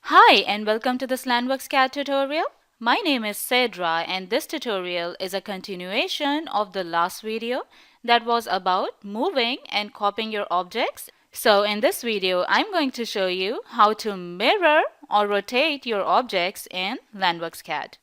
Hi and welcome to this LANDWorksCAD tutorial. My name is Cedra and this tutorial is a continuation of the last video that was about moving and copying your objects. So in this video, I'm going to show you how to mirror or rotate your objects in LANDWorksCAD.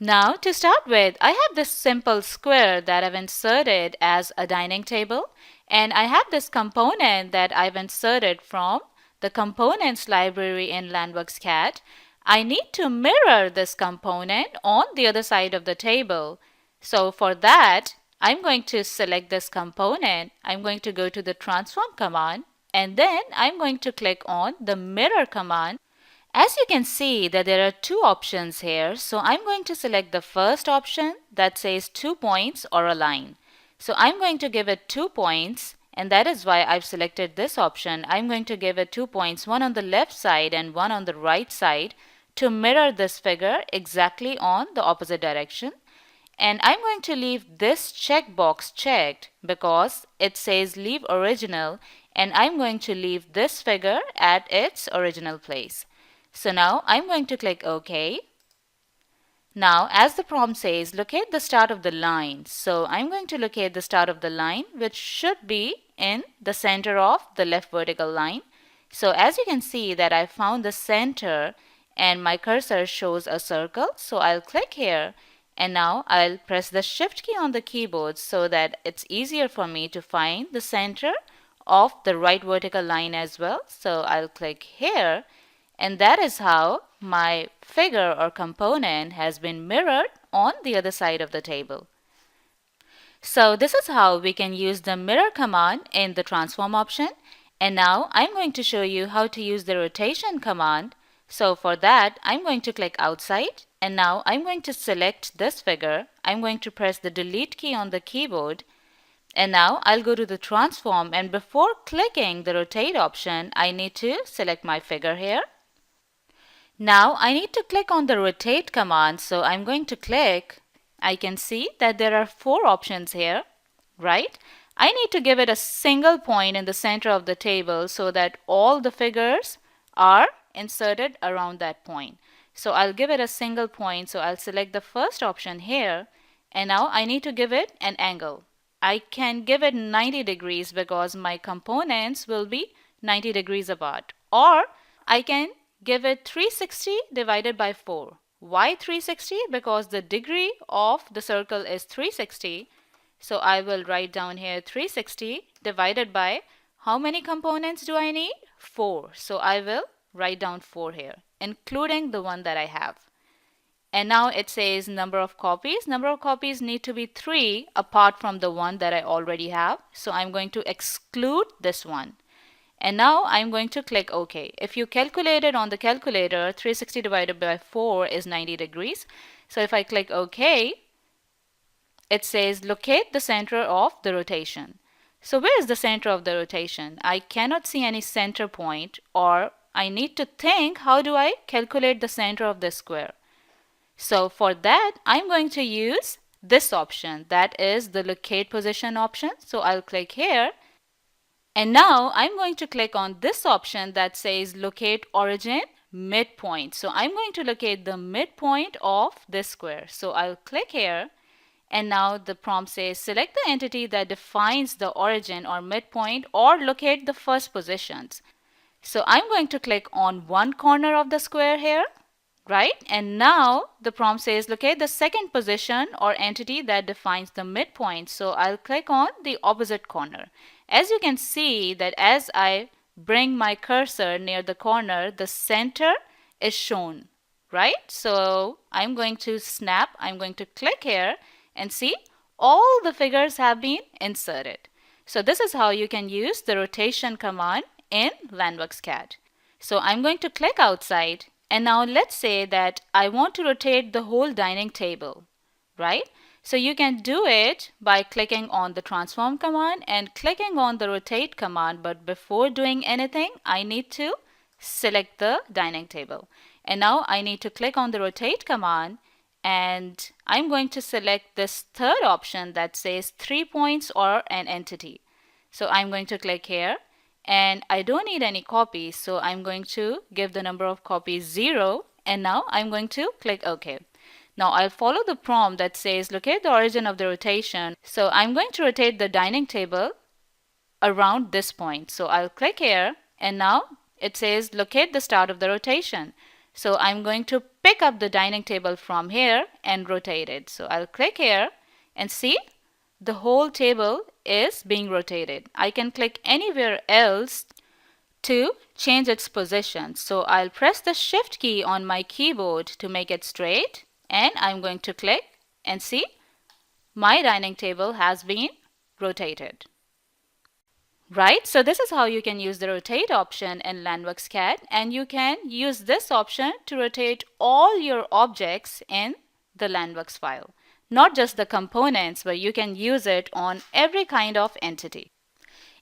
Now to start with, I have this simple square that I've inserted as a dining table, and I have this component that I've inserted from the components library in LANDWorksCAD. I need to mirror this component on the other side of the table. So for that, I'm going to select this component. I'm going to go to the transform command, and then I'm going to click on the mirror command. As you can see that there are two options here, so I'm going to select the first option that says 2 points or a line. So I'm going to give it 2 points, and that is why I've selected this option. I'm going to give it 2 points, one on the left side and one on the right side, to mirror this figure exactly on the opposite direction. And I'm going to leave this checkbox checked because it says leave original, and I'm going to leave this figure at its original place. So now I'm going to click OK. Now as the prompt says, locate the start of the line. So I'm going to locate the start of the line, which should be in the center of the left vertical line. So as you can see that I found the center and my cursor shows a circle. So I'll click here, and now I'll press the Shift key on the keyboard so that it's easier for me to find the center of the right vertical line as well. So I'll click here, and that is how my figure or component has been mirrored on the other side of the table. So this is how we can use the mirror command in the transform option. And now I'm going to show you how to use the rotation command. So for that, I'm going to click outside, and now I'm going to select this figure. I'm going to press the delete key on the keyboard, and now I'll go to the transform, and before clicking the rotate option, I need to select my figure here. Now I need to click on the rotate command, so I'm going to click. I can see that there are 4 options here, right? I need to give it a single point in the center of the table so that all the figures are inserted around that point. So I'll give it a single point, so I'll select the first option here, and now I need to give it an angle. I can give it 90 degrees because my components will be 90 degrees apart, or I can give it 360 divided by 4. Why 360? Because the degree of the circle is 360. So I will write down here 360 divided by how many components do I need? 4. So I will write down 4 here, including the one that I have. And now it says number of copies. Number of copies need to be 3 apart from the one that I already have. So I'm going to exclude this one. And now I'm going to click OK. If you calculate it on the calculator, 360 divided by 4 is 90 degrees. So if I click OK, it says locate the center of the rotation. So where is the center of the rotation? I cannot see any center point, or I need to think, how do I calculate the center of this square? So for that, I'm going to use this option, that is the locate position option. So I'll click here. And now I'm going to click on this option that says locate origin midpoint. So I'm going to locate the midpoint of this square. So I'll click here, and now the prompt says select the entity that defines the origin or midpoint, or locate the first positions. So I'm going to click on one corner of the square here, right? And now the prompt says locate the second position or entity that defines the midpoint. So I'll click on the opposite corner. As you can see that as I bring my cursor near the corner, the center is shown, right? So I'm going to snap, I'm going to click here, and see all the figures have been inserted. So this is how you can use the rotation command in LANDWorksCAD. So I'm going to click outside, and now let's say that I want to rotate the whole dining table, right? So you can do it by clicking on the transform command and clicking on the rotate command, but before doing anything, I need to select the dining table. And now I need to click on the rotate command, and I'm going to select this third option that says 3 points or an entity. So I'm going to click here, and I don't need any copies, so I'm going to give the number of copies 0, and now I'm going to click OK. Now I'll follow the prompt that says locate the origin of the rotation. So I'm going to rotate the dining table around this point. So I'll click here, and now it says locate the start of the rotation. So I'm going to pick up the dining table from here and rotate it. So I'll click here and see the whole table is being rotated. I can click anywhere else to change its position. So I'll press the shift key on my keyboard to make it straight, and I'm going to click and see my dining table has been rotated. Right, so this is how you can use the rotate option in LANDWorksCAD, and you can use this option to rotate all your objects in the LANDWorks file. Not just the components, but you can use it on every kind of entity.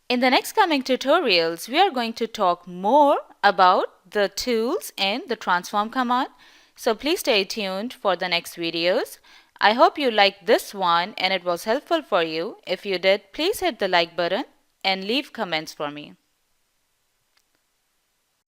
In the next coming tutorials, we are going to talk more about the tools in the transform command. So please stay tuned for the next videos. I hope you liked this one and it was helpful for you. If you did, please hit the like button and leave comments for me.